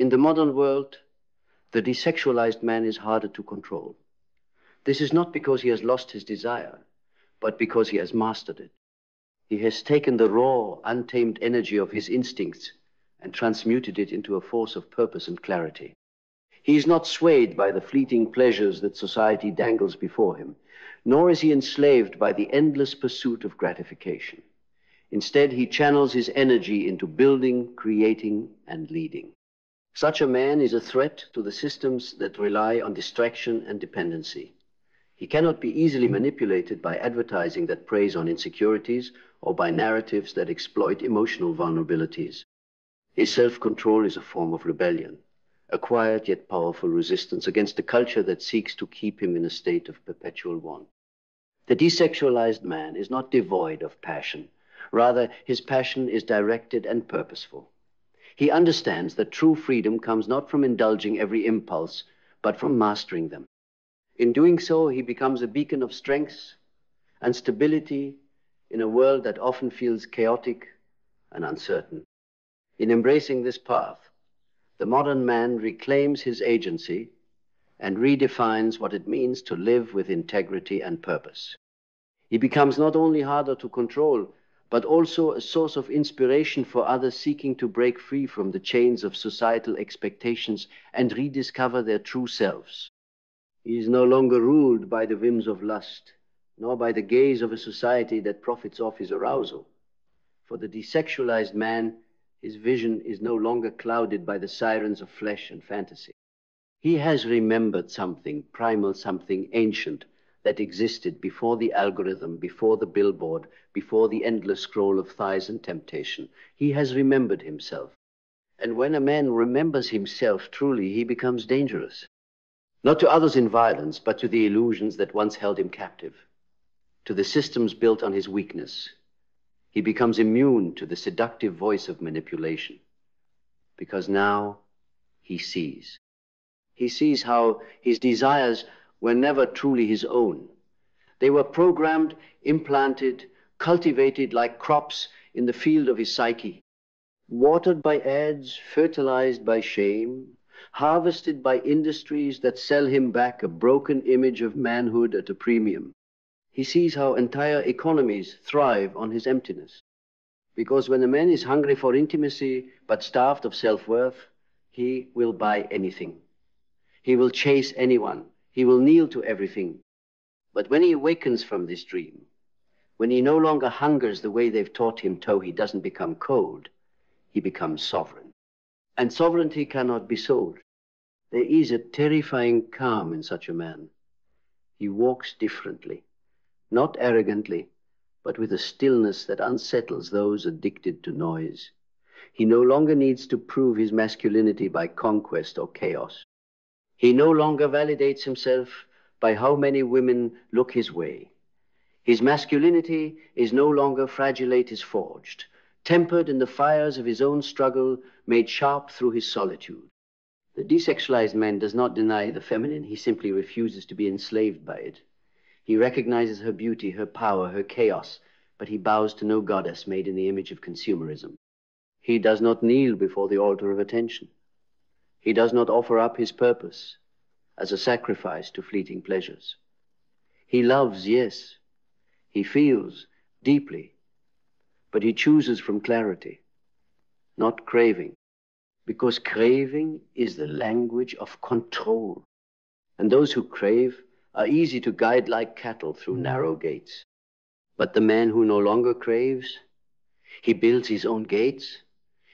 In the modern world, the desexualized man is harder to control. This is not because he has lost his desire, but because he has mastered it. He has taken the raw, untamed energy of his instincts and transmuted it into a force of purpose and clarity. He is not swayed by the fleeting pleasures that society dangles before him, nor is he enslaved by the endless pursuit of gratification. Instead, he channels his energy into building, creating, and leading. Such a man is a threat to the systems that rely on distraction and dependency. He cannot be easily manipulated by advertising that preys on insecurities or by narratives that exploit emotional vulnerabilities. His self-control is a form of rebellion, a quiet yet powerful resistance against a culture that seeks to keep him in a state of perpetual want. The desexualized man is not devoid of passion. Rather, his passion is directed and purposeful. He understands that true freedom comes not from indulging every impulse, but from mastering them. In doing so, he becomes a beacon of strength and stability in a world that often feels chaotic and uncertain. In embracing this path, the modern man reclaims his agency and redefines what it means to live with integrity and purpose. He becomes not only harder to control, but also a source of inspiration for others seeking to break free from the chains of societal expectations and rediscover their true selves. He is no longer ruled by the whims of lust, nor by the gaze of a society that profits off his arousal. For the desexualized man, his vision is no longer clouded by the sirens of flesh and fantasy. He has remembered something primal, something ancient that existed before the algorithm, before the billboard, before the endless scroll of thighs and temptation. He has remembered himself. And when a man remembers himself truly, he becomes dangerous. Not to others in violence, but to the illusions that once held him captive, to the systems built on his weakness. He becomes immune to the seductive voice of manipulation, because now he sees. He sees how his desires were never truly his own. They were programmed, implanted, cultivated like crops in the field of his psyche, watered by ads, fertilized by shame, harvested by industries that sell him back a broken image of manhood at a premium. He sees how entire economies thrive on his emptiness. Because when a man is hungry for intimacy but starved of self-worth, he will buy anything. He will chase anyone. He will kneel to everything. But when he awakens from this dream, when he no longer hungers the way they've taught him to, he doesn't become cold. He becomes sovereign. And sovereignty cannot be sold. There is a terrifying calm in such a man. He walks differently, not arrogantly, but with a stillness that unsettles those addicted to noise. He no longer needs to prove his masculinity by conquest or chaos. He no longer validates himself by how many women look his way. His masculinity is no longer fragilatis forged, tempered in the fires of his own struggle, made sharp through his solitude. The desexualized man does not deny the feminine. He simply refuses to be enslaved by it. He recognizes her beauty, her power, her chaos, but he bows to no goddess made in the image of consumerism. He does not kneel before the altar of attention. He does not offer up his purpose as a sacrifice to fleeting pleasures. He loves, yes. He feels deeply, but he chooses from clarity, not craving, because craving is the language of control. And those who crave are easy to guide like cattle through narrow gates. But the man who no longer craves, he builds his own gates,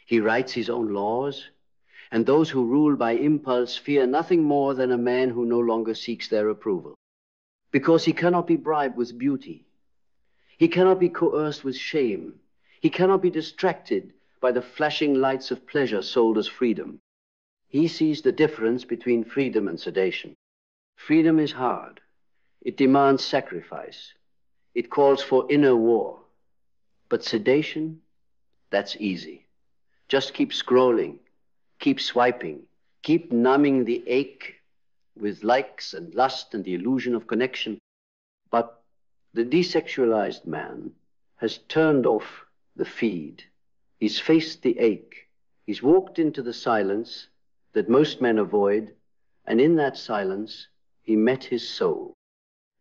he writes his own laws, and those who rule by impulse fear nothing more than a man who no longer seeks their approval. Because he cannot be bribed with beauty. He cannot be coerced with shame. He cannot be distracted by the flashing lights of pleasure sold as freedom. He sees the difference between freedom and sedation. Freedom is hard. It demands sacrifice. It calls for inner war. But sedation, that's easy. Just keep scrolling, keep swiping, keep numbing the ache with likes and lust and the illusion of connection. But the desexualized man has turned off the feed. He's faced the ache. He's walked into the silence that most men avoid, and in that silence, he met his soul.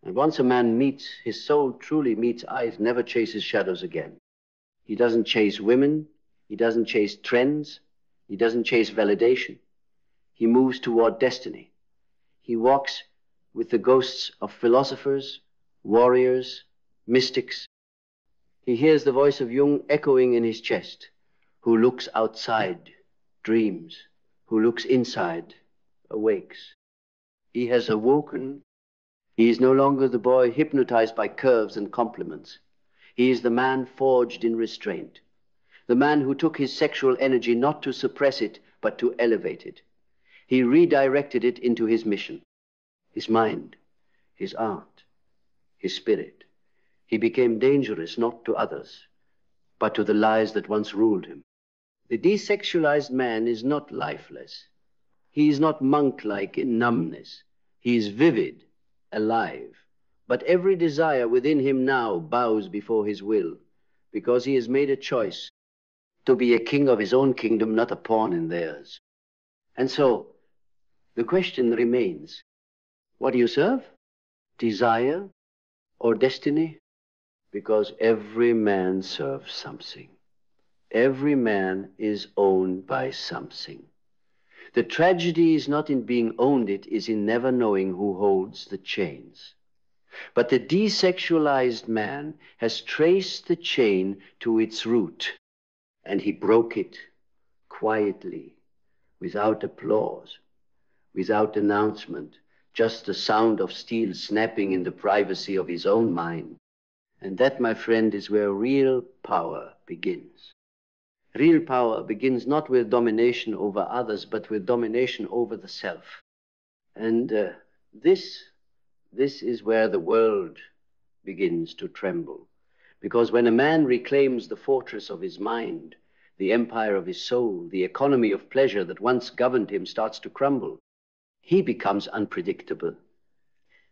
And once a man meets, his soul truly meets eyes, never chases shadows again. He doesn't chase women, he doesn't chase trends, he doesn't chase validation. He moves toward destiny. He walks with the ghosts of philosophers, warriors, mystics. He hears the voice of Jung echoing in his chest, who looks outside, dreams, who looks inside, awakes. He has awoken. He is no longer the boy hypnotized by curves and compliments. He is the man forged in restraint, the man who took his sexual energy not to suppress it, but to elevate it. He redirected it into his mission, his mind, his art, his spirit. He became dangerous not to others, but to the lies that once ruled him. The desexualized man is not lifeless. He is not monk-like in numbness. He is vivid, alive. But every desire within him now bows before his will, because he has made a choice to be a king of his own kingdom, not a pawn in theirs. And so, the question remains, what do you serve? Desire or destiny? Because every man serves something. Every man is owned by something. The tragedy is not in being owned, it is in never knowing who holds the chains. But the desexualized man has traced the chain to its root, and he broke it quietly, without applause, without announcement, just the sound of steel snapping in the privacy of his own mind. And that, my friend, is where real power begins. Real power begins not with domination over others, but with domination over the self. And this is where the world begins to tremble. Because when a man reclaims the fortress of his mind, the empire of his soul, the economy of pleasure that once governed him starts to crumble, he becomes unpredictable.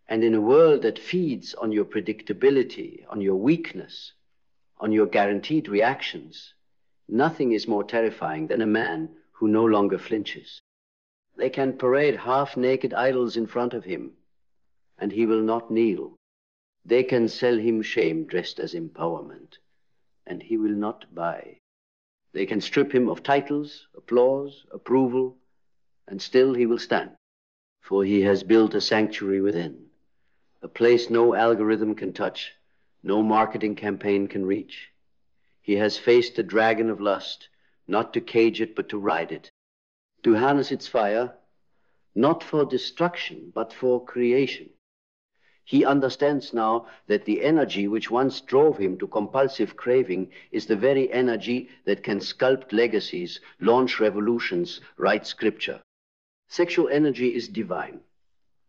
And in a world that feeds on your predictability, on your weakness, on your guaranteed reactions, nothing is more terrifying than a man who no longer flinches. They can parade half-naked idols in front of him, and he will not kneel. They can sell him shame dressed as empowerment, and he will not buy. They can strip him of titles, applause, approval, and still he will stand. For he has built a sanctuary within, a place no algorithm can touch, no marketing campaign can reach. He has faced the dragon of lust, not to cage it, but to ride it, to harness its fire, not for destruction, but for creation. He understands now that the energy which once drove him to compulsive craving is the very energy that can sculpt legacies, launch revolutions, write scripture. Sexual energy is divine,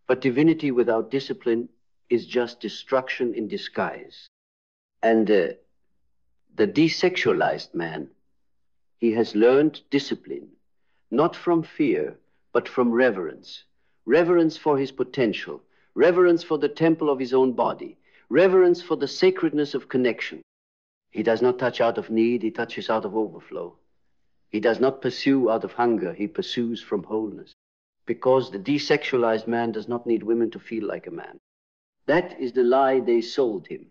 but divinity without discipline is just destruction in disguise. And the desexualized man, he has learned discipline, not from fear, but from reverence. Reverence for his potential, reverence for the temple of his own body, reverence for the sacredness of connection. He does not touch out of need, he touches out of overflow. He does not pursue out of hunger, he pursues from wholeness. Because the desexualized man does not need women to feel like a man. That is the lie they sold him.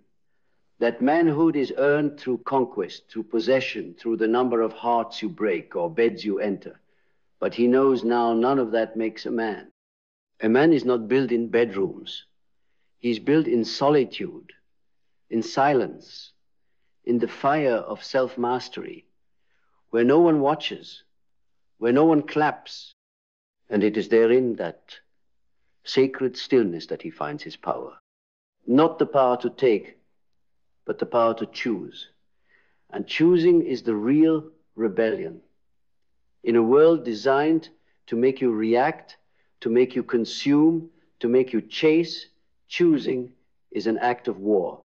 That manhood is earned through conquest, through possession, through the number of hearts you break or beds you enter. But he knows now none of that makes a man. A man is not built in bedrooms. He's built in solitude, in silence, in the fire of self-mastery, where no one watches, where no one claps. And it is therein that sacred stillness that he finds his power. Not the power to take, but the power to choose. And choosing is the real rebellion. In a world designed to make you react, to make you consume, to make you chase, choosing is an act of war.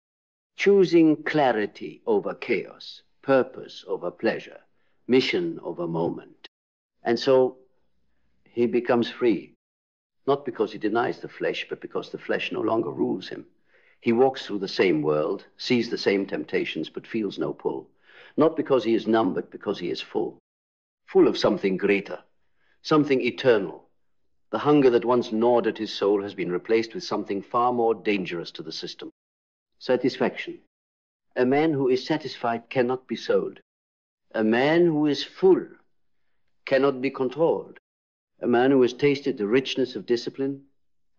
Choosing clarity over chaos, purpose over pleasure, mission over moment. And so he becomes free, not because he denies the flesh, but because the flesh no longer rules him. He walks through the same world, sees the same temptations, but feels no pull. Not because he is numb, but because he is full. Full of something greater, something eternal. The hunger that once gnawed at his soul has been replaced with something far more dangerous to the system. Satisfaction. A man who is satisfied cannot be sold. A man who is full cannot be controlled. A man who has tasted the richness of discipline,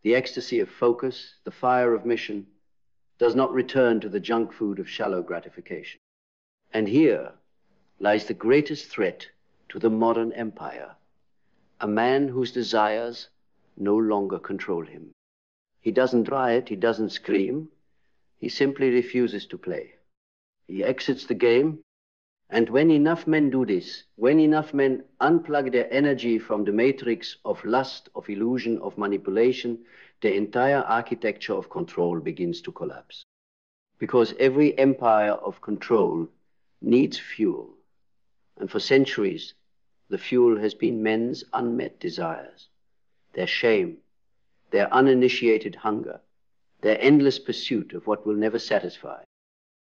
the ecstasy of focus, the fire of mission, does not return to the junk food of shallow gratification. And here lies the greatest threat to the modern empire. A man whose desires no longer control him. He doesn't riot, he doesn't scream, he simply refuses to play. He exits the game, and when enough men do this, when enough men unplug their energy from the matrix of lust, of illusion, of manipulation, the entire architecture of control begins to collapse. Because every empire of control needs fuel, and for centuries, the fuel has been men's unmet desires, their shame, their uninitiated hunger, their endless pursuit of what will never satisfy.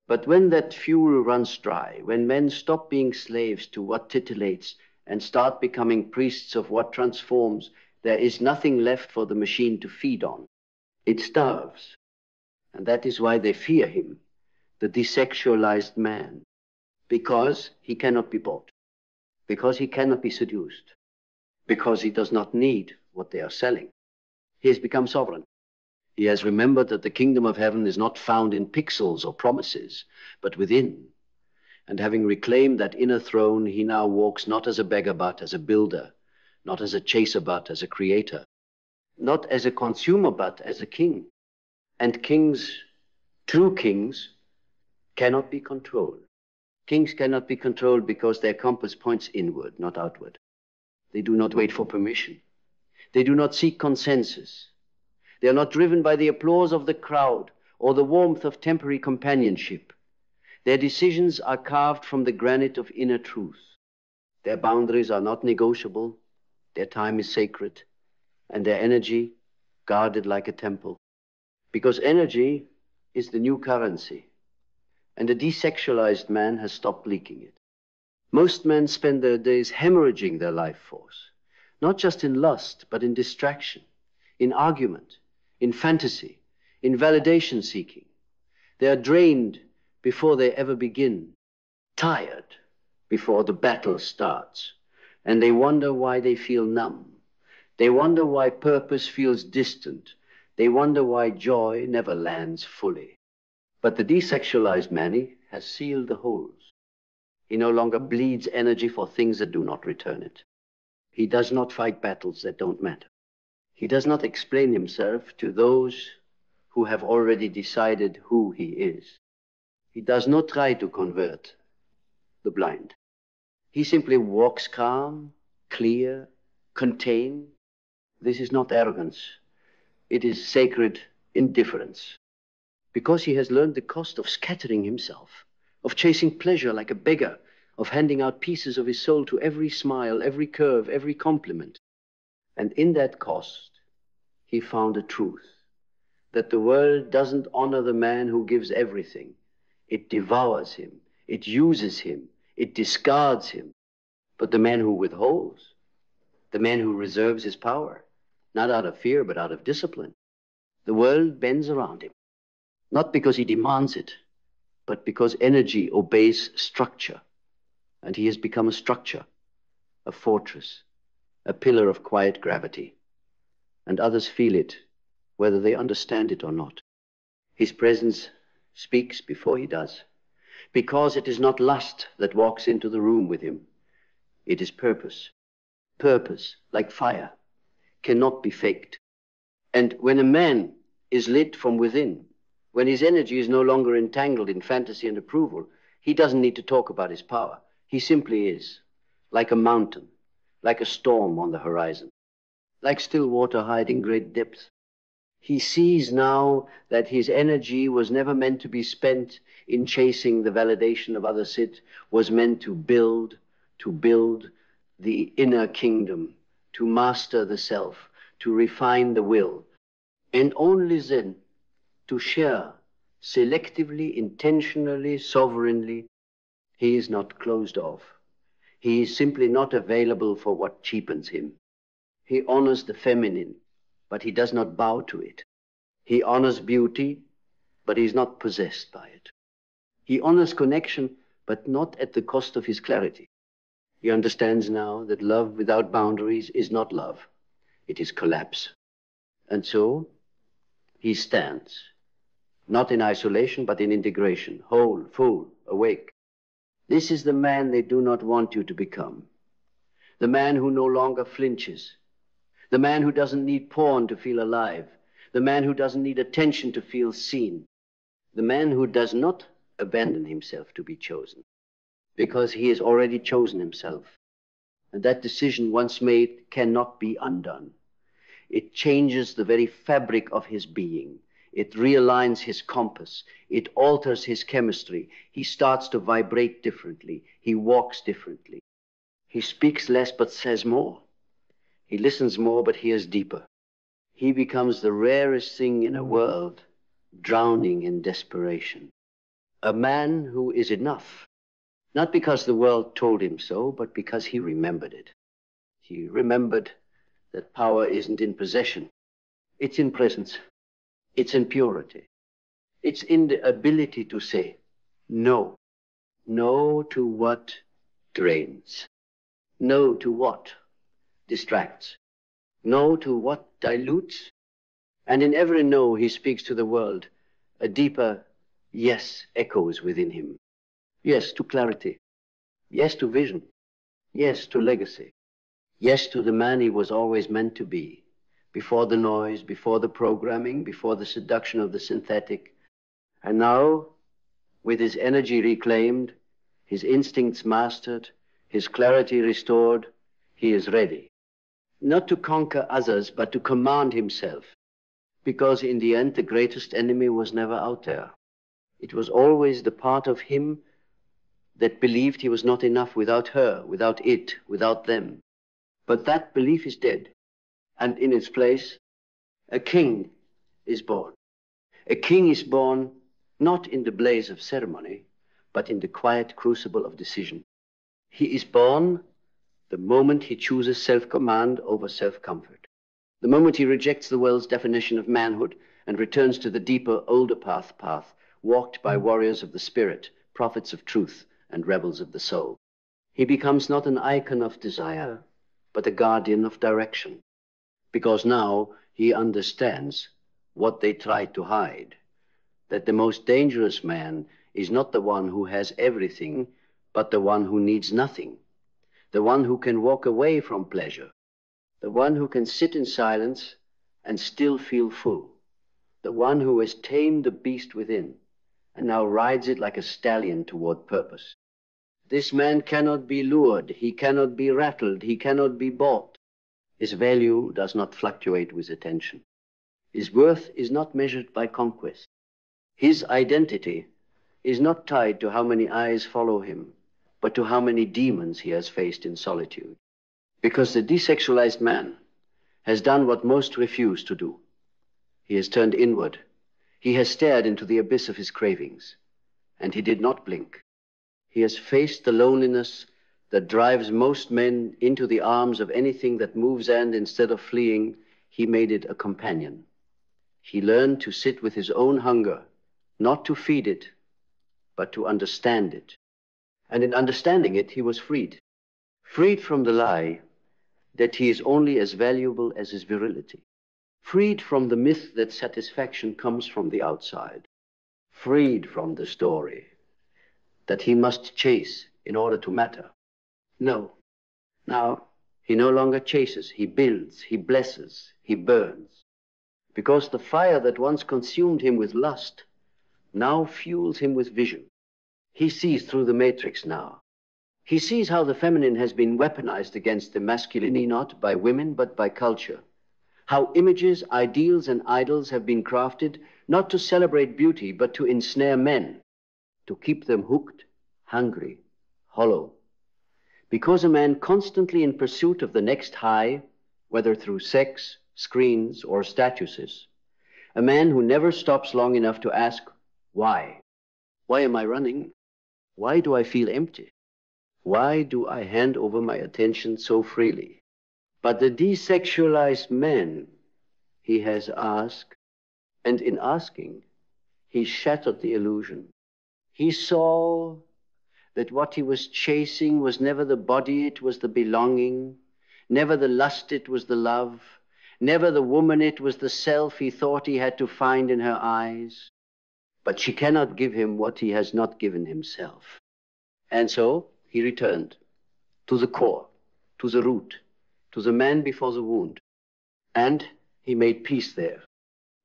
But when that fuel runs dry, when men stop being slaves to what titillates and start becoming priests of what transforms, there is nothing left for the machine to feed on. It starves. And that is why they fear him, the desexualized man, because he cannot be bought, because he cannot be seduced, because he does not need what they are selling. He has become sovereign. He has remembered that the kingdom of heaven is not found in pixels or promises, but within. And having reclaimed that inner throne, he now walks not as a beggar, but as a builder, not as a chaser, but as a creator, not as a consumer, but as a king. And kings, true kings, cannot be controlled. Kings cannot be controlled because their compass points inward, not outward. They do not wait for permission. They do not seek consensus. They are not driven by the applause of the crowd or the warmth of temporary companionship. Their decisions are carved from the granite of inner truth. Their boundaries are not negotiable. Their time is sacred, and their energy guarded like a temple. Because energy is the new currency, and a desexualized man has stopped leaking it. Most men spend their days hemorrhaging their life force, not just in lust, but in distraction, in argument, in fantasy, in validation seeking. They are drained before they ever begin, tired before the battle starts, and they wonder why they feel numb. They wonder why purpose feels distant. They wonder why joy never lands fully. But the desexualized man has sealed the holes. He no longer bleeds energy for things that do not return it. He does not fight battles that don't matter. He does not explain himself to those who have already decided who he is. He does not try to convert the blind. He simply walks calm, clear, contained. This is not arrogance. It is sacred indifference. Because he has learned the cost of scattering himself, of chasing pleasure like a beggar, of handing out pieces of his soul to every smile, every curve, every compliment. And in that cost, he found a truth, that the world doesn't honor the man who gives everything. It devours him, it uses him, it discards him. But the man who withholds, the man who reserves his power, not out of fear, but out of discipline, the world bends around him. Not because he demands it, but because energy obeys structure. And he has become a structure, a fortress, a pillar of quiet gravity. And others feel it, whether they understand it or not. His presence speaks before he does, because it is not lust that walks into the room with him. It is purpose. Purpose, like fire, cannot be faked. And when a man is lit from within, when his energy is no longer entangled in fantasy and approval, he doesn't need to talk about his power. He simply is, like a mountain, like a storm on the horizon, like still water hiding great depths. He sees now that his energy was never meant to be spent in chasing the validation of others. It was meant to build the inner kingdom, to master the self, to refine the will, and only then to share selectively, intentionally, sovereignly. He is not closed off. He is simply not available for what cheapens him. He honors the feminine, but he does not bow to it. He honors beauty, but he is not possessed by it. He honors connection, but not at the cost of his clarity. He understands now that love without boundaries is not love. It is collapse. And so he stands, not in isolation, but in integration, whole, full, awake. This is the man they do not want you to become. The man who no longer flinches. The man who doesn't need porn to feel alive. The man who doesn't need attention to feel seen. The man who does not abandon himself to be chosen, because he has already chosen himself. And that decision, once made, cannot be undone. It changes the very fabric of his being. It realigns his compass. It alters his chemistry. He starts to vibrate differently. He walks differently. He speaks less but says more. He listens more but hears deeper. He becomes the rarest thing in a world drowning in desperation. A man who is enough, not because the world told him so, but because he remembered it. He remembered that power isn't in possession. It's in presence. It's in purity. It's in the ability to say no. No to what drains. No to what distracts. No to what dilutes. And in every no he speaks to the world, a deeper yes echoes within him. Yes to clarity. Yes to vision. Yes to legacy. Yes to the man he was always meant to be, before the noise, before the programming, before the seduction of the synthetic. And now, with his energy reclaimed, his instincts mastered, his clarity restored, he is ready. Not to conquer others, but to command himself. Because in the end, the greatest enemy was never out there. It was always the part of him that believed he was not enough without her, without it, without them. But that belief is dead. And in its place, a king is born. A king is born not in the blaze of ceremony, but in the quiet crucible of decision. He is born the moment he chooses self-command over self-comfort. The moment he rejects the world's definition of manhood and returns to the deeper, older path walked by warriors of the spirit, prophets of truth, and rebels of the soul. He becomes not an icon of desire, but a guardian of direction. Because now he understands what they tried to hide, that the most dangerous man is not the one who has everything, but the one who needs nothing, the one who can walk away from pleasure, the one who can sit in silence and still feel full, the one who has tamed the beast within and now rides it like a stallion toward purpose. This man cannot be lured, he cannot be rattled, he cannot be bought. His value does not fluctuate with attention. His worth is not measured by conquest. His identity is not tied to how many eyes follow him, but to how many demons he has faced in solitude. Because the desexualized man has done what most refuse to do. He has turned inward. He has stared into the abyss of his cravings, and he did not blink. He has faced the loneliness that drives most men into the arms of anything that moves, and instead of fleeing, he made it a companion. He learned to sit with his own hunger, not to feed it, but to understand it. And in understanding it, he was freed. Freed from the lie that he is only as valuable as his virility. Freed from the myth that satisfaction comes from the outside. Freed from the story that he must chase in order to matter. No. Now, he no longer chases, he builds, he blesses, he burns. Because the fire that once consumed him with lust now fuels him with vision. He sees through the matrix now. He sees how the feminine has been weaponized against the masculine, not by women, but by culture. How images, ideals, and idols have been crafted not to celebrate beauty, but to ensnare men, to keep them hooked, hungry, hollow. Because a man constantly in pursuit of the next high, whether through sex, screens, or statuses, a man who never stops long enough to ask, why? Why am I running? Why do I feel empty? Why do I hand over my attention so freely? But the desexualized man, he has asked, and in asking, he shattered the illusion. He saw that what he was chasing was never the body, it was the belonging, never the lust, it was the love, never the woman, it was the self he thought he had to find in her eyes. But she cannot give him what he has not given himself. And so he returned to the core, to the root, to the man before the wound. And he made peace there.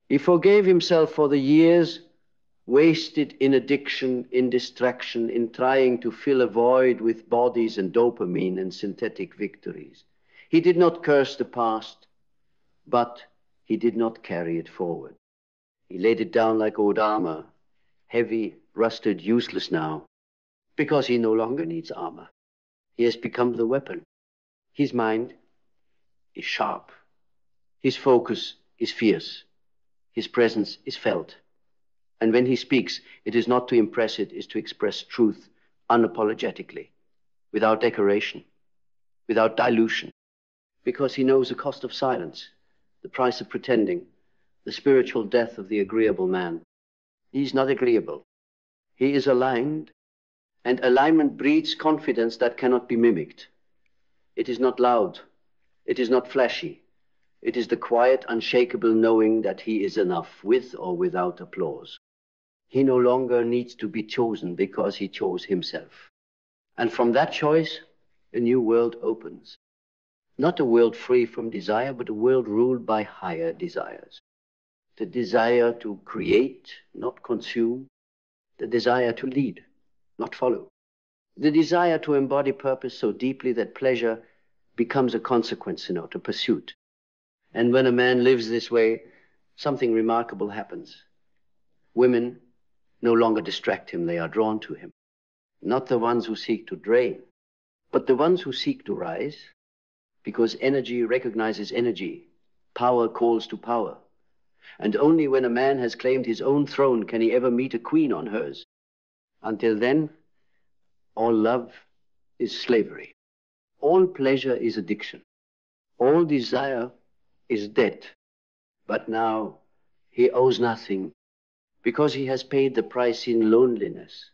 He forgave himself for the years wasted in addiction, in distraction, in trying to fill a void with bodies and dopamine and synthetic victories. He did not curse the past, but he did not carry it forward. He laid it down like old armor, heavy, rusted, useless now, because he no longer needs armor. He has become the weapon. His mind is sharp. His focus is fierce. His presence is felt. And when he speaks, it is not to impress, it is to express truth unapologetically, without decoration, without dilution, because he knows the cost of silence, the price of pretending, the spiritual death of the agreeable man. He is not agreeable. He is aligned, and alignment breeds confidence that cannot be mimicked. It is not loud. It is not flashy. It is the quiet, unshakable knowing that he is enough, with or without applause. He no longer needs to be chosen because he chose himself. And from that choice, a new world opens. Not a world free from desire, but a world ruled by higher desires. The desire to create, not consume. The desire to lead, not follow. The desire to embody purpose so deeply that pleasure becomes a consequence, a pursuit. And when a man lives this way, something remarkable happens. Women no longer distract him, they are drawn to him. Not the ones who seek to drain, but the ones who seek to rise, because energy recognizes energy, power calls to power. And only when a man has claimed his own throne can he ever meet a queen on hers. Until then, all love is slavery. All pleasure is addiction. All desire is debt. But now he owes nothing, because he has paid the price in loneliness,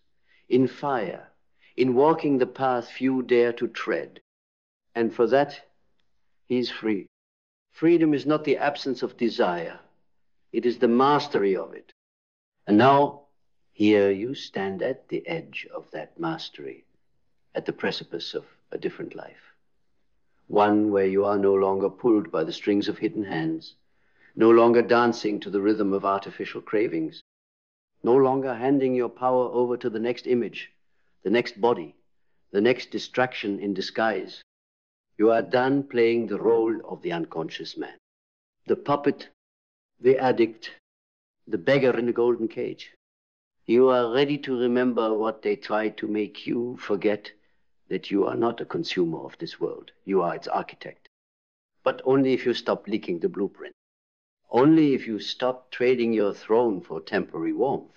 in fire, in walking the path few dare to tread. And for that, he is free. Freedom is not the absence of desire. It is the mastery of it. And now, here you stand at the edge of that mastery, at the precipice of a different life. One where you are no longer pulled by the strings of hidden hands, no longer dancing to the rhythm of artificial cravings, no longer handing your power over to the next image, the next body, the next distraction in disguise. You are done playing the role of the unconscious man, the puppet, the addict, the beggar in the golden cage. You are ready to remember what they tried to make you forget, that you are not a consumer of this world. You are its architect. But only if you stop leaking the blueprint. Only if you stop trading your throne for temporary warmth.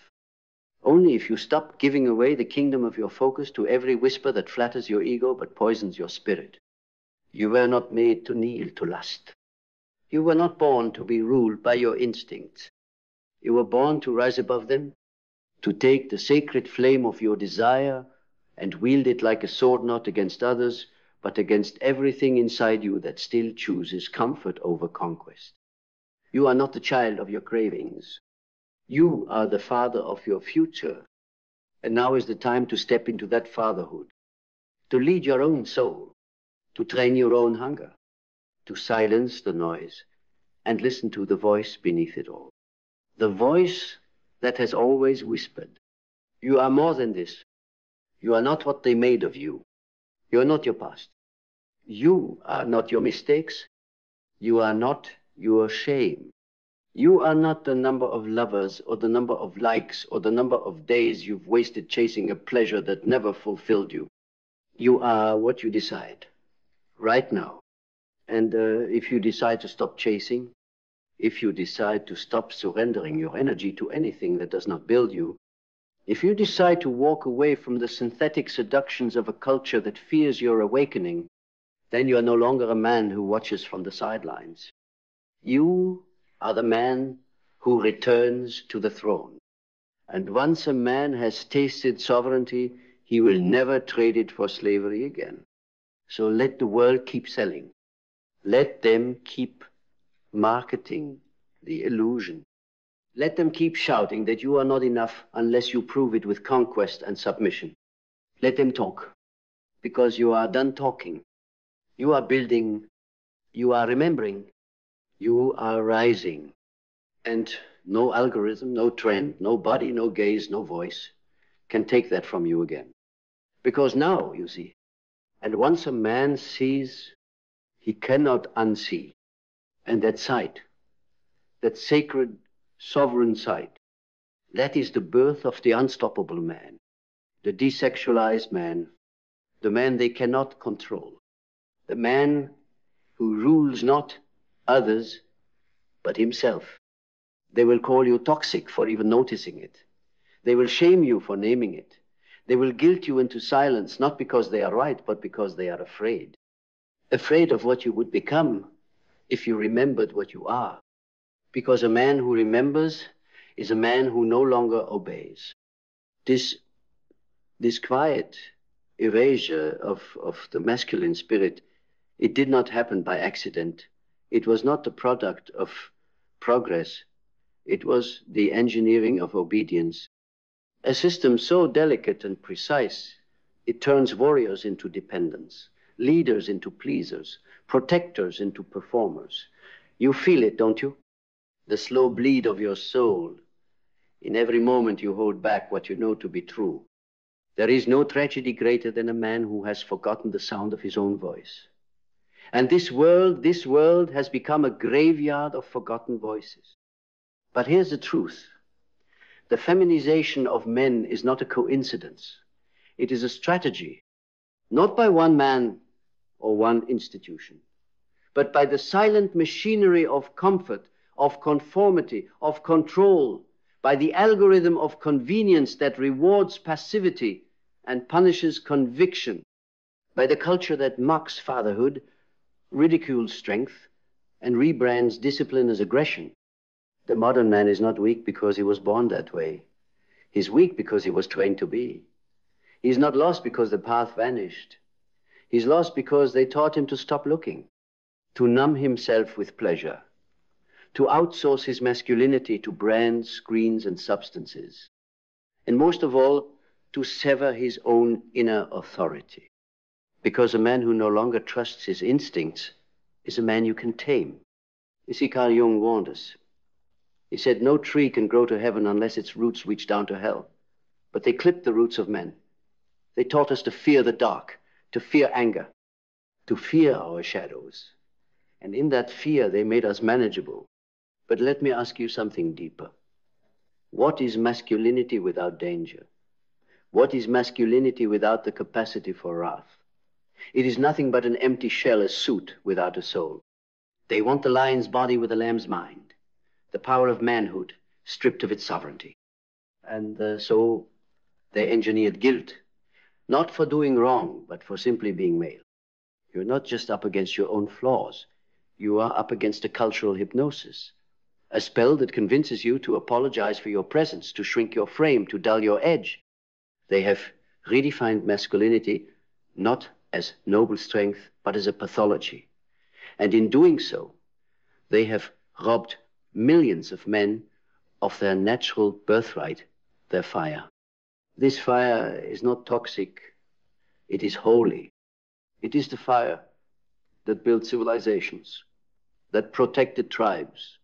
Only if you stop giving away the kingdom of your focus to every whisper that flatters your ego but poisons your spirit. You were not made to kneel to lust. You were not born to be ruled by your instincts. You were born to rise above them, to take the sacred flame of your desire and wield it like a sword not against others, but against everything inside you that still chooses comfort over conquest. You are not the child of your cravings. You are the father of your future. And now is the time to step into that fatherhood, to lead your own soul, to train your own hunger, to silence the noise and listen to the voice beneath it all. The voice that has always whispered, you are more than this. You are not what they made of you. You are not your past. You are not your mistakes. You are not your shame. You are not the number of lovers or the number of likes or the number of days you've wasted chasing a pleasure that never fulfilled you. You are what you decide right now. And if you decide to stop chasing, if you decide to stop surrendering your energy to anything that does not build you, if you decide to walk away from the synthetic seductions of a culture that fears your awakening, Then you are no longer a man who watches from the sidelines. You are the man who returns to the throne. And once a man has tasted sovereignty, he will never trade it for slavery again. So let the world keep selling. Let them keep marketing the illusion. Let them keep shouting that you are not enough unless you prove it with conquest and submission. Let them talk, because you are done talking. You are building, you are remembering, you are rising. And no algorithm, no trend, no body, no gaze, no voice can take that from you again. Because now, you see, and once a man sees, he cannot unsee. And that sight, that sacred, sovereign sight, that is the birth of the unstoppable man, the desexualized man, the man they cannot control, the man who rules not others, but himself. They will call you toxic for even noticing it. They will shame you for naming it. They will guilt you into silence, not because they are right, but because they are afraid. Afraid of what you would become if you remembered what you are. Because a man who remembers is a man who no longer obeys. This quiet erasure of the masculine spirit, it did not happen by accident. It was not the product of progress. It was the engineering of obedience. A system so delicate and precise, it turns warriors into dependents, leaders into pleasers, protectors into performers. You feel it, don't you? The slow bleed of your soul. In every moment you hold back what you know to be true. There is no tragedy greater than a man who has forgotten the sound of his own voice. And this world has become a graveyard of forgotten voices. But here's the truth. The feminization of men is not a coincidence. It is a strategy, not by one man or one institution, but by the silent machinery of comfort, of conformity, of control, by the algorithm of convenience that rewards passivity and punishes conviction, by the culture that mocks fatherhood, ridicules strength, and rebrands discipline as aggression. The modern man is not weak because he was born that way. He's weak because he was trained to be. He's not lost because the path vanished. He's lost because they taught him to stop looking, to numb himself with pleasure, to outsource his masculinity to brands, screens, and substances, and most of all, to sever his own inner authority. Because a man who no longer trusts his instincts is a man you can tame. You see, Carl Jung warned us. He said, no tree can grow to heaven unless its roots reach down to hell. But they clipped the roots of men. They taught us to fear the dark, to fear anger, to fear our shadows. And in that fear, they made us manageable. But let me ask you something deeper. What is masculinity without danger? What is masculinity without the capacity for wrath? It is nothing but an empty shell, a suit without a soul. They want the lion's body with the lamb's mind. The power of manhood stripped of its sovereignty. And so they engineered guilt, not for doing wrong, but for simply being male. You're not just up against your own flaws. You are up against a cultural hypnosis, a spell that convinces you to apologize for your presence, to shrink your frame, to dull your edge. They have redefined masculinity not as noble strength, but as a pathology. And in doing so, they have robbed millions of men of their natural birthright, their fire. This fire is not toxic, it is holy. It is the fire that built civilizations, that protected tribes,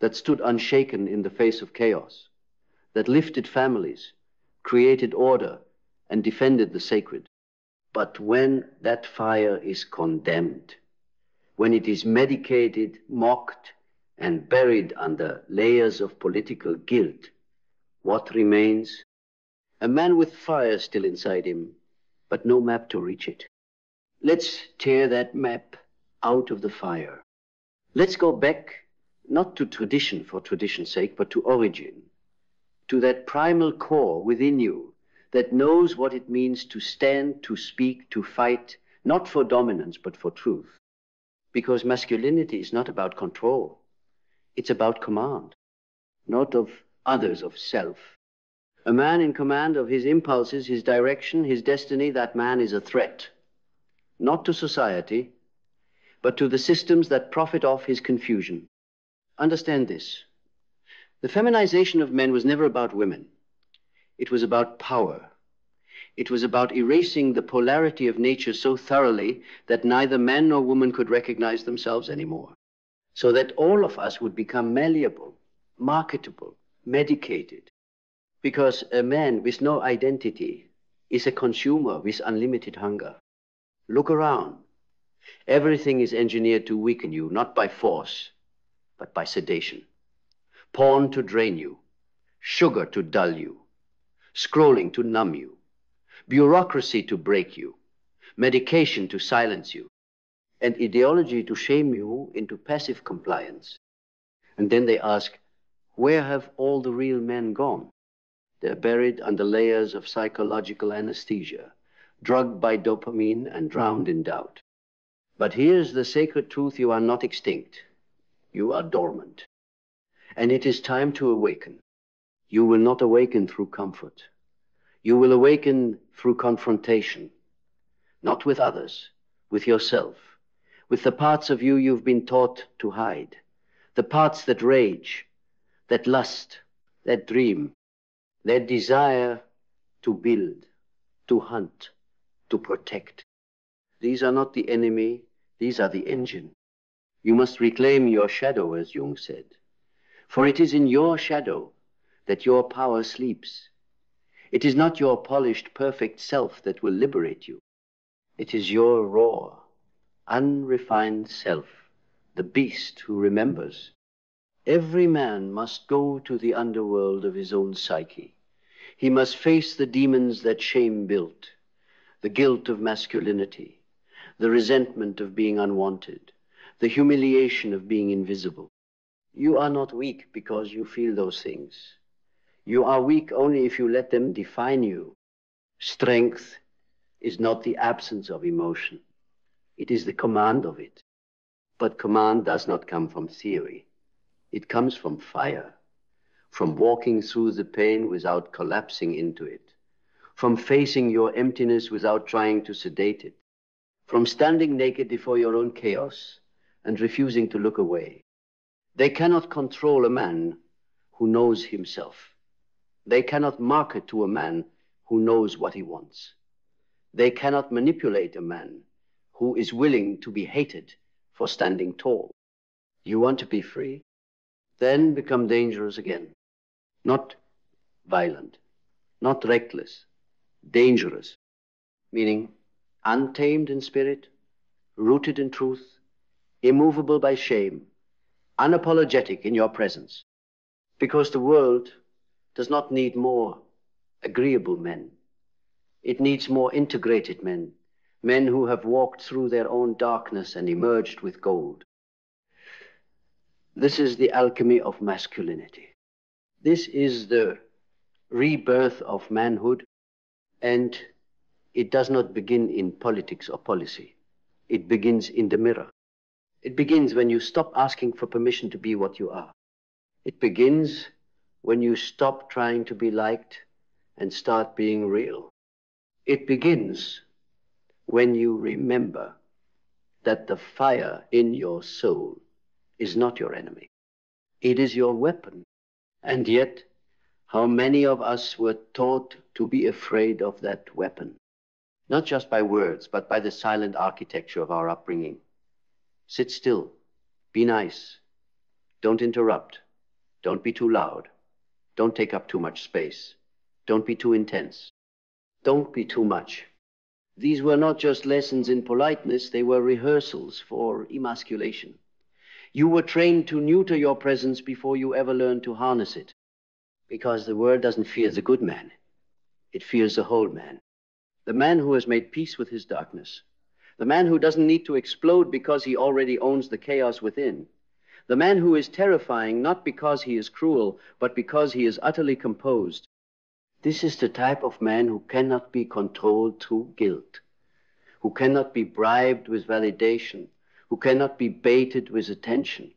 that stood unshaken in the face of chaos, that lifted families, created order, and defended the sacred. But when that fire is condemned, when it is medicated, mocked, and buried under layers of political guilt, what remains? A man with fire still inside him, but no map to reach it. Let's tear that map out of the fire. Let's go back, not to tradition for tradition's sake, but to origin, to that primal core within you that knows what it means to stand, to speak, to fight, not for dominance, but for truth. Because masculinity is not about control. It's about command, not of others, of self. A man in command of his impulses, his direction, his destiny, that man is a threat, not to society, but to the systems that profit off his confusion. Understand this. The feminization of men was never about women. It was about power. It was about erasing the polarity of nature so thoroughly that neither man nor woman could recognize themselves anymore. So that all of us would become malleable, marketable, medicated. Because a man with no identity is a consumer with unlimited hunger. Look around. Everything is engineered to weaken you, not by force, but by sedation. Porn to drain you, sugar to dull you, scrolling to numb you, bureaucracy to break you, medication to silence you, and ideology to shame you into passive compliance. And then they ask, where have all the real men gone? They're buried under layers of psychological anesthesia, drugged by dopamine and drowned in doubt. But here's the sacred truth: you are not extinct. You are dormant. And it is time to awaken. You will not awaken through comfort. You will awaken through confrontation, not with others, with yourself, with the parts of you you've been taught to hide, the parts that rage, that lust, that dream, that desire to build, to hunt, to protect. These are not the enemy, these are the engine. You must reclaim your shadow, as Jung said, for it is in your shadow that your power sleeps. It is not your polished, perfect self that will liberate you. It is your raw, unrefined self, the beast who remembers. Every man must go to the underworld of his own psyche. He must face the demons that shame built, the guilt of masculinity, the resentment of being unwanted, the humiliation of being invisible. You are not weak because you feel those things. You are weak only if you let them define you. Strength is not the absence of emotion. It is the command of it. But command does not come from theory. It comes from fire, from walking through the pain without collapsing into it, from facing your emptiness without trying to sedate it, from standing naked before your own chaos and refusing to look away. They cannot control a man who knows himself. They cannot market to a man who knows what he wants. They cannot manipulate a man who is willing to be hated for standing tall. You want to be free? Then become dangerous again. Not violent, not reckless, dangerous, meaning untamed in spirit, rooted in truth, immovable by shame, unapologetic in your presence. Because the world does not need more agreeable men. It needs more integrated men, men who have walked through their own darkness and emerged with gold. This is the alchemy of masculinity. This is the rebirth of manhood, and it does not begin in politics or policy. It begins in the mirror. It begins when you stop asking for permission to be what you are. It begins when you stop trying to be liked and start being real. It begins when you remember that the fire in your soul is not your enemy. It is your weapon. And yet, how many of us were taught to be afraid of that weapon? Not just by words, but by the silent architecture of our upbringing. Sit still. Be nice. Don't interrupt. Don't be too loud. Don't take up too much space. Don't be too intense. Don't be too much. These were not just lessons in politeness, they were rehearsals for emasculation. You were trained to neuter your presence before you ever learned to harness it. Because the world doesn't fear the good man. It fears the whole man. The man who has made peace with his darkness. The man who doesn't need to explode because he already owns the chaos within. The man who is terrifying not because he is cruel, but because he is utterly composed. This is the type of man who cannot be controlled through guilt, who cannot be bribed with validation, who cannot be baited with attention,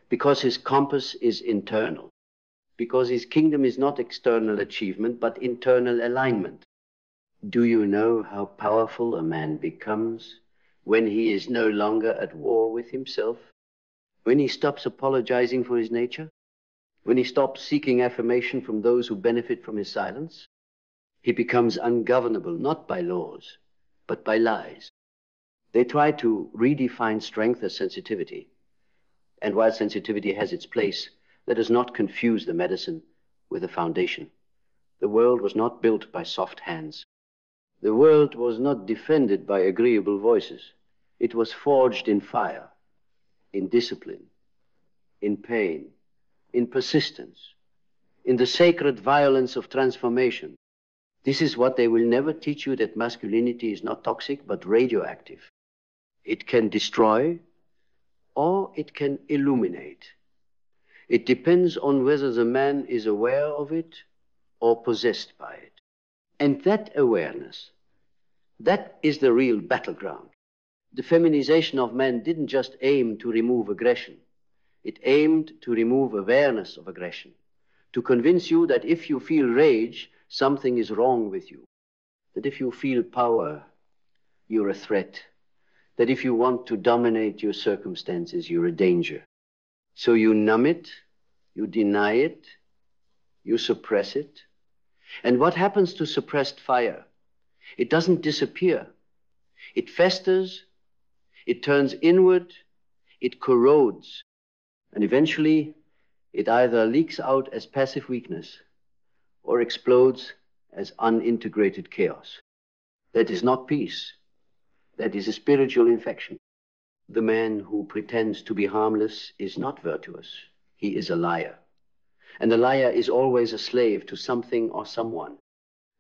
because his compass is internal, because his kingdom is not external achievement, but internal alignment. Do you know how powerful a man becomes when he is no longer at war with himself? When he stops apologizing for his nature? When he stops seeking affirmation from those who benefit from his silence? He becomes ungovernable, not by laws, but by lies. They try to redefine strength as sensitivity. And while sensitivity has its place, let us not confuse the medicine with the foundation. The world was not built by soft hands. The world was not defended by agreeable voices. It was forged in fire, in discipline, in pain, in persistence, in the sacred violence of transformation. This is what they will never teach you, that masculinity is not toxic, but radioactive. It can destroy or it can illuminate. It depends on whether the man is aware of it or possessed by it. And that awareness, that is the real battleground. The feminization of men didn't just aim to remove aggression. It aimed to remove awareness of aggression, to convince you that if you feel rage, something is wrong with you, that if you feel power, you're a threat, that if you want to dominate your circumstances, you're a danger. So you numb it, you deny it, you suppress it. And what happens to suppressed fire? It doesn't disappear. It festers, it turns inward, it corrodes, and eventually it either leaks out as passive weakness or explodes as unintegrated chaos. That is not peace. That is a spiritual infection. The man who pretends to be harmless is not virtuous. He is a liar. And the liar is always a slave to something or someone.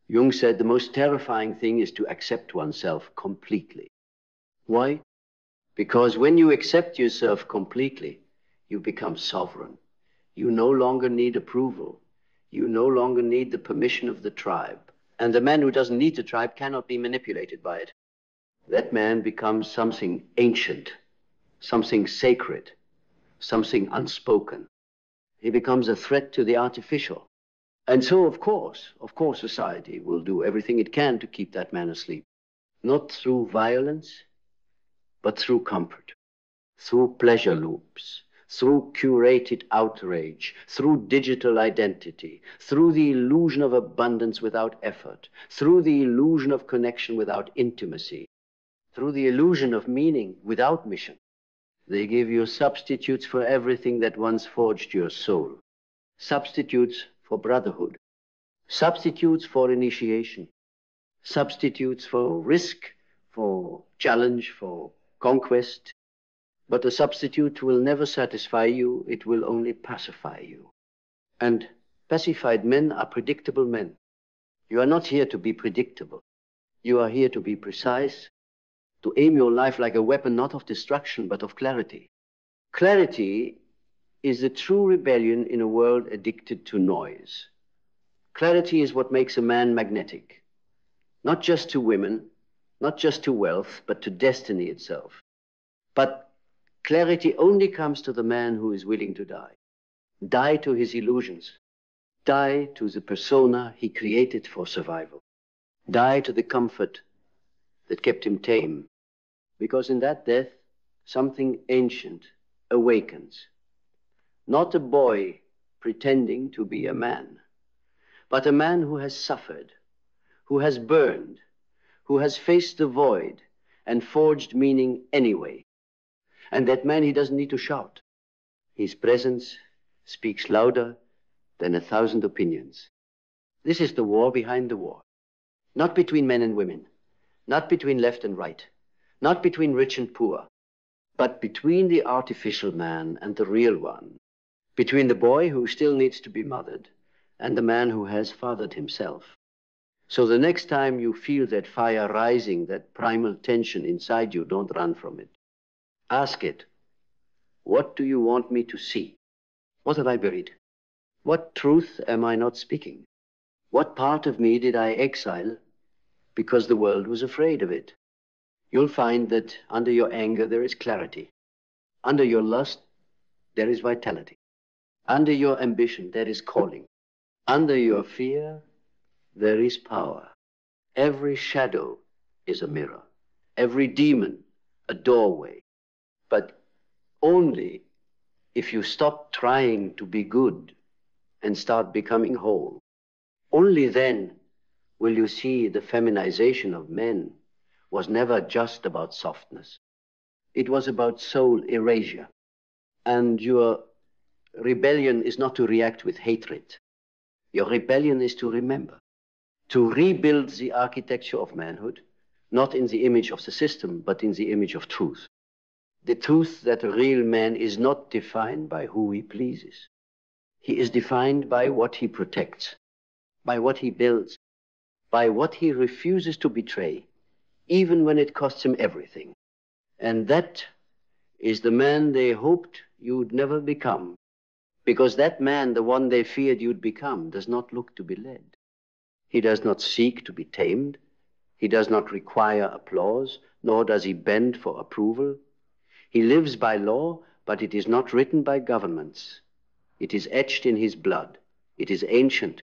Jung said the most terrifying thing is to accept oneself completely. Why? Because when you accept yourself completely, you become sovereign. You no longer need approval. You no longer need the permission of the tribe. And the man who doesn't need the tribe cannot be manipulated by it. That man becomes something ancient, something sacred, something unspoken. He becomes a threat to the artificial. And so, of course, society will do everything it can to keep that man asleep. Not through violence, but through comfort, through pleasure loops, through curated outrage, through digital identity, through the illusion of abundance without effort, through the illusion of connection without intimacy, through the illusion of meaning without mission. They give you substitutes for everything that once forged your soul. Substitutes for brotherhood. Substitutes for initiation. Substitutes for risk, for challenge, for conquest. But a substitute will never satisfy you. It will only pacify you. And pacified men are predictable men. You are not here to be predictable. You are here to be precise, to aim your life like a weapon not of destruction, but of clarity. Clarity is the true rebellion in a world addicted to noise. Clarity is what makes a man magnetic, not just to women, not just to wealth, but to destiny itself. But clarity only comes to the man who is willing to die. Die to his illusions. Die to the persona he created for survival. Die to the comfort that kept him tame. Because in that death, something ancient awakens. Not a boy pretending to be a man, but a man who has suffered, who has burned, who has faced the void and forged meaning anyway. And that man, he doesn't need to shout. His presence speaks louder than 1,000 opinions. This is the war behind the war. Not between men and women, not between left and right, not between rich and poor, but between the artificial man and the real one, between the boy who still needs to be mothered and the man who has fathered himself. So the next time you feel that fire rising, that primal tension inside you, don't run from it. Ask it, what do you want me to see? What have I buried? What truth am I not speaking? What part of me did I exile because the world was afraid of it? you'll find that under your anger there is clarity. Under your lust, there is vitality. Under your ambition, there is calling. Under your fear, there is power. Every shadow is a mirror. Every demon, a doorway. But only if you stop trying to be good and start becoming whole. Only then will you see the feminization of men was never just about softness. It was about soul erasure. And your rebellion is not to react with hatred. Your rebellion is to remember, to rebuild the architecture of manhood, not in the image of the system, but in the image of truth. The truth that a real man is not defined by who he pleases. He is defined by what he protects, by what he builds, by what he refuses to betray, even when it costs him everything. And that is the man they hoped you'd never become, because that man, the one they feared you'd become, does not look to be led. He does not seek to be tamed. He does not require applause, nor does he bend for approval. He lives by law, but it is not written by governments. It is etched in his blood. It is ancient,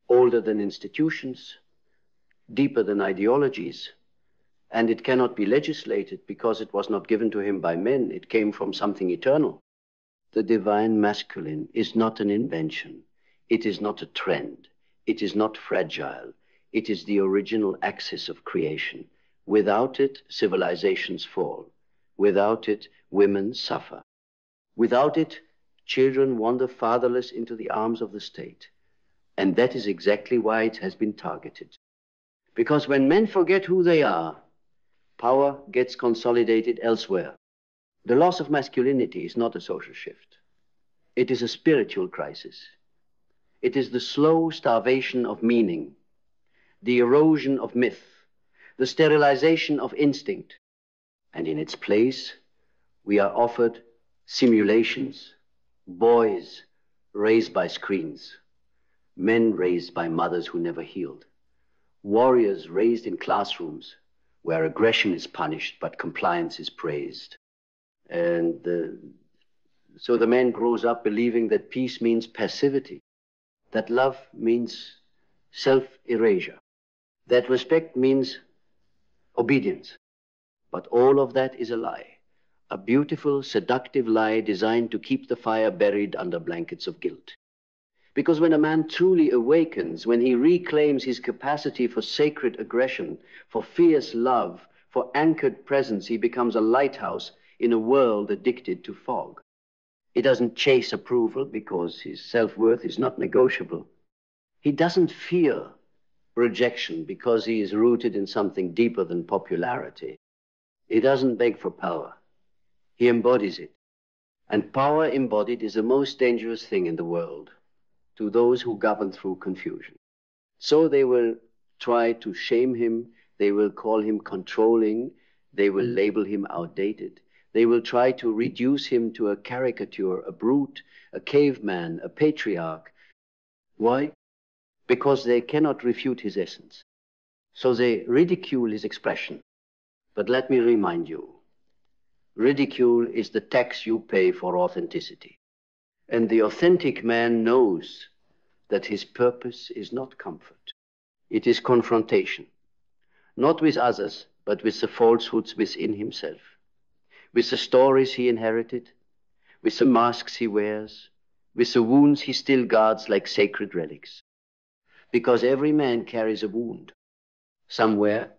older than institutions, deeper than ideologies, and it cannot be legislated because it was not given to him by men. It came from something eternal. The divine masculine is not an invention. It is not a trend. It is not fragile. It is the original axis of creation. Without it, civilizations fall. Without it, women suffer. Without it, children wander fatherless into the arms of the state. And that is exactly why it has been targeted. Because when men forget who they are, power gets consolidated elsewhere. The loss of masculinity is not a social shift. It is a spiritual crisis. It is the slow starvation of meaning, the erosion of myth, the sterilization of instinct. And in its place, we are offered simulations, boys raised by screens, men raised by mothers who never healed, warriors raised in classrooms where aggression is punished but compliance is praised. And so the man grows up believing that peace means passivity, that love means self-erasure, that respect means obedience. But all of that is a lie, a beautiful, seductive lie designed to keep the fire buried under blankets of guilt. Because when a man truly awakens, when he reclaims his capacity for sacred aggression, for fierce love, for anchored presence, he becomes a lighthouse in a world addicted to fog. He doesn't chase approval because his self-worth is not negotiable. He doesn't fear rejection because he is rooted in something deeper than popularity. He doesn't beg for power. He embodies it. And power embodied is the most dangerous thing in the world to those who govern through confusion. So they will try to shame him. They will call him controlling. They will label him outdated. They will try to reduce him to a caricature, a brute, a caveman, a patriarch. Why? Because they cannot refute his essence. So they ridicule his expression. But let me remind you, ridicule is the tax you pay for authenticity. And the authentic man knows that his purpose is not comfort. It is confrontation, not with others, but with the falsehoods within himself, with the stories he inherited, with the masks he wears, with the wounds he still guards like sacred relics. Because every man carries a wound, somewhere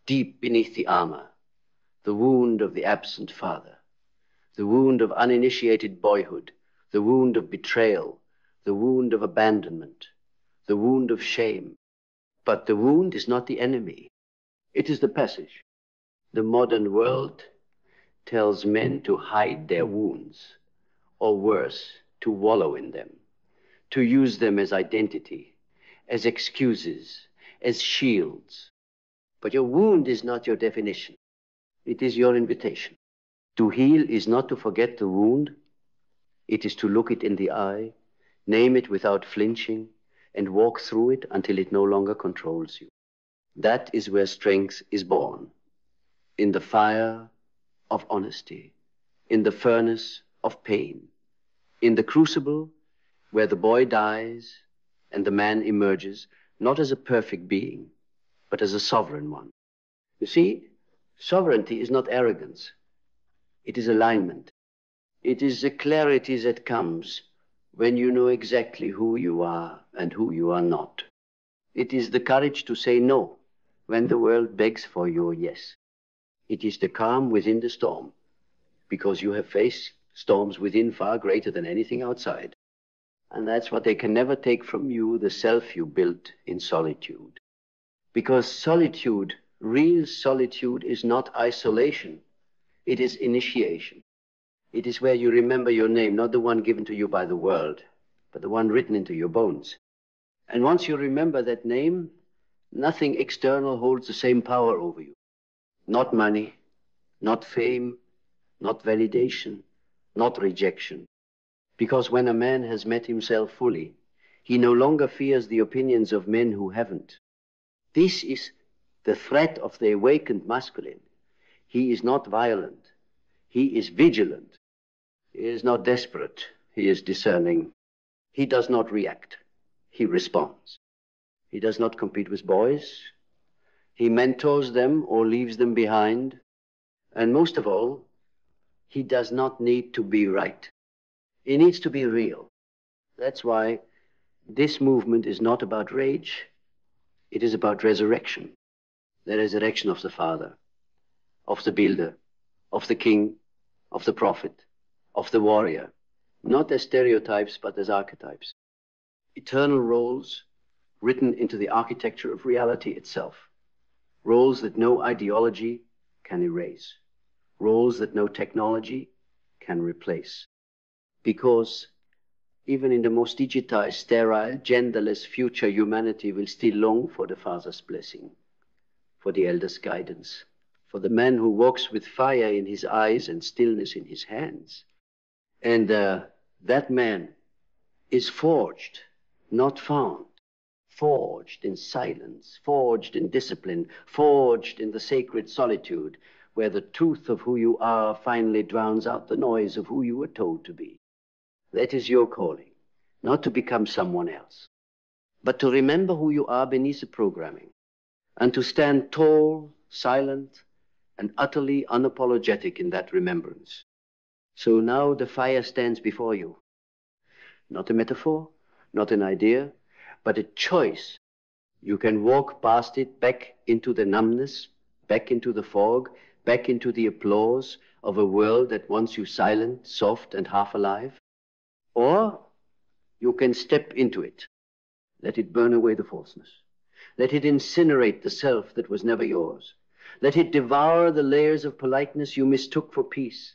deep beneath the armor, the wound of the absent father, the wound of uninitiated boyhood, the wound of betrayal, the wound of abandonment, the wound of shame. But the wound is not the enemy. It is the passage. The modern world tells men to hide their wounds, or worse, to wallow in them, to use them as identity, as excuses, as shields. But your wound is not your definition. It is your invitation. To heal is not to forget the wound. It is to look it in the eye, name it without flinching, and walk through it until it no longer controls you. That is where strength is born. in the fire of honesty, in the furnace of pain, in the crucible where the boy dies and the man emerges, not as a perfect being, but as a sovereign one. You see, sovereignty is not arrogance. It is alignment. It is the clarity that comes when you know exactly who you are and who you are not. It is the courage to say no when the world begs for your yes. It is the calm within the storm, because you have faced storms within far greater than anything outside. And that's what they can never take from you, the self you built in solitude. Because solitude, real solitude, is not isolation. It is initiation. It is where you remember your name, not the one given to you by the world, but the one written into your bones. And once you remember that name, nothing external holds the same power over you. Not money, not fame, not validation, not rejection. Because when a man has met himself fully, he no longer fears the opinions of men who haven't. This is the threat of the awakened masculine. He is not violent. He is vigilant. He is not desperate. He is discerning. He does not react. He responds. He does not compete with boys. He mentors them or leaves them behind. And most of all, he does not need to be right. He needs to be real. That's why this movement is not about rage. It is about resurrection. The resurrection of the Father, of the builder, of the king, of the prophet, of the warrior. Not as stereotypes, but as archetypes. Eternal roles written into the architecture of reality itself. Roles that no ideology can erase. Roles that no technology can replace. Because even in the most digitized, sterile, genderless future, humanity will still long for the Father's blessing, for the Elder's guidance, for the man who walks with fire in his eyes and stillness in his hands. And that man is forged, not found. Forged in silence, forged in discipline, forged in the sacred solitude, where the truth of who you are finally drowns out the noise of who you were told to be. That is your calling, not to become someone else, but to remember who you are beneath the programming, and to stand tall, silent, and utterly unapologetic in that remembrance. So now the fire stands before you. Not a metaphor, not an idea, but a choice. You can walk past it, back into the numbness, back into the fog, back into the applause of a world that wants you silent, soft, and half alive. Or you can step into it. Let it burn away the falseness. Let it incinerate the self that was never yours. Let it devour the layers of politeness you mistook for peace.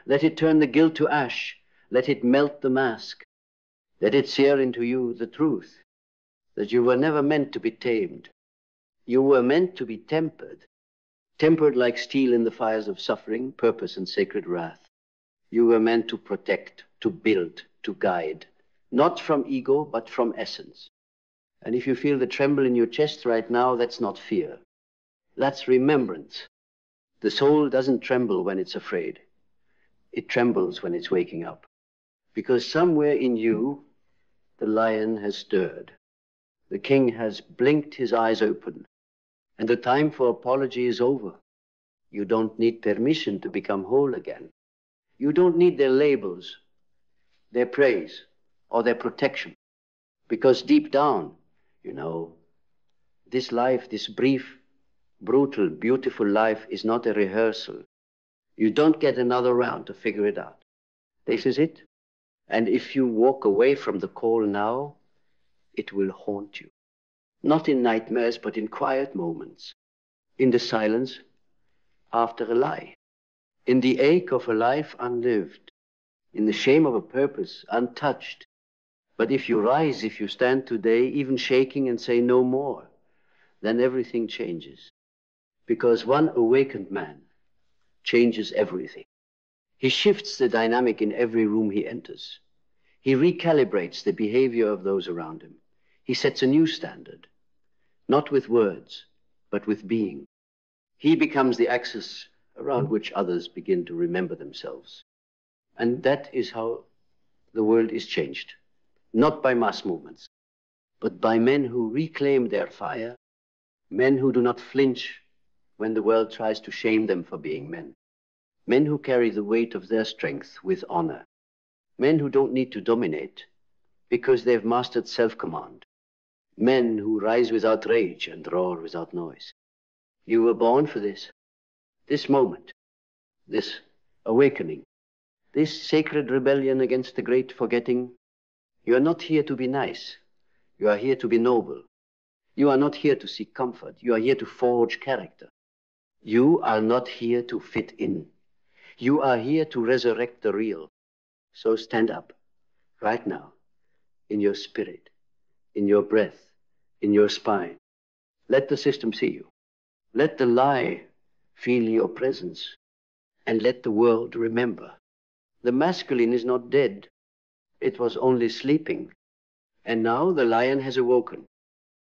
Let it turn the guilt to ash. Let it melt the mask. Let it sear into you the truth that you were never meant to be tamed. You were meant to be tempered, tempered like steel in the fires of suffering, purpose, and sacred wrath. You were meant to protect, to build, to guide, not from ego, but from essence. And if you feel the tremble in your chest right now, that's not fear. That's remembrance. The soul doesn't tremble when it's afraid. It trembles when it's waking up. Because somewhere in you, the lion has stirred. The king has blinked his eyes open, and the time for apology is over. You don't need permission to become whole again. You don't need their labels, their praise, or their protection. Because deep down, you know, this life, this brief, brutal, beautiful life is not a rehearsal. You don't get another round to figure it out. This is it. And if you walk away from the call now, it will haunt you. Not in nightmares, but in quiet moments. In the silence after a lie. In the ache of a life unlived. In the shame of a purpose untouched. But if you rise, if you stand today, even shaking, and say no more, then everything changes. Because one awakened man changes everything. He shifts the dynamic in every room he enters. He recalibrates the behavior of those around him. He sets a new standard, not with words, but with being. He becomes the axis around which others begin to remember themselves. And that is how the world is changed. Not by mass movements, but by men who reclaim their fire, men who do not flinch when the world tries to shame them for being men, men who carry the weight of their strength with honor, men who don't need to dominate because they've mastered self-command, men who rise without rage and roar without noise. You were born for this moment, this awakening, this sacred rebellion against the great forgetting. You are not here to be nice. You are here to be noble. You are not here to seek comfort. You are here to forge character. You are not here to fit in. You are here to resurrect the real. So stand up right now, in your spirit, in your breath, in your spine. Let the system see you. Let the lie feel your presence. And let the world remember. The masculine is not dead. It was only sleeping. And now the lion has awoken.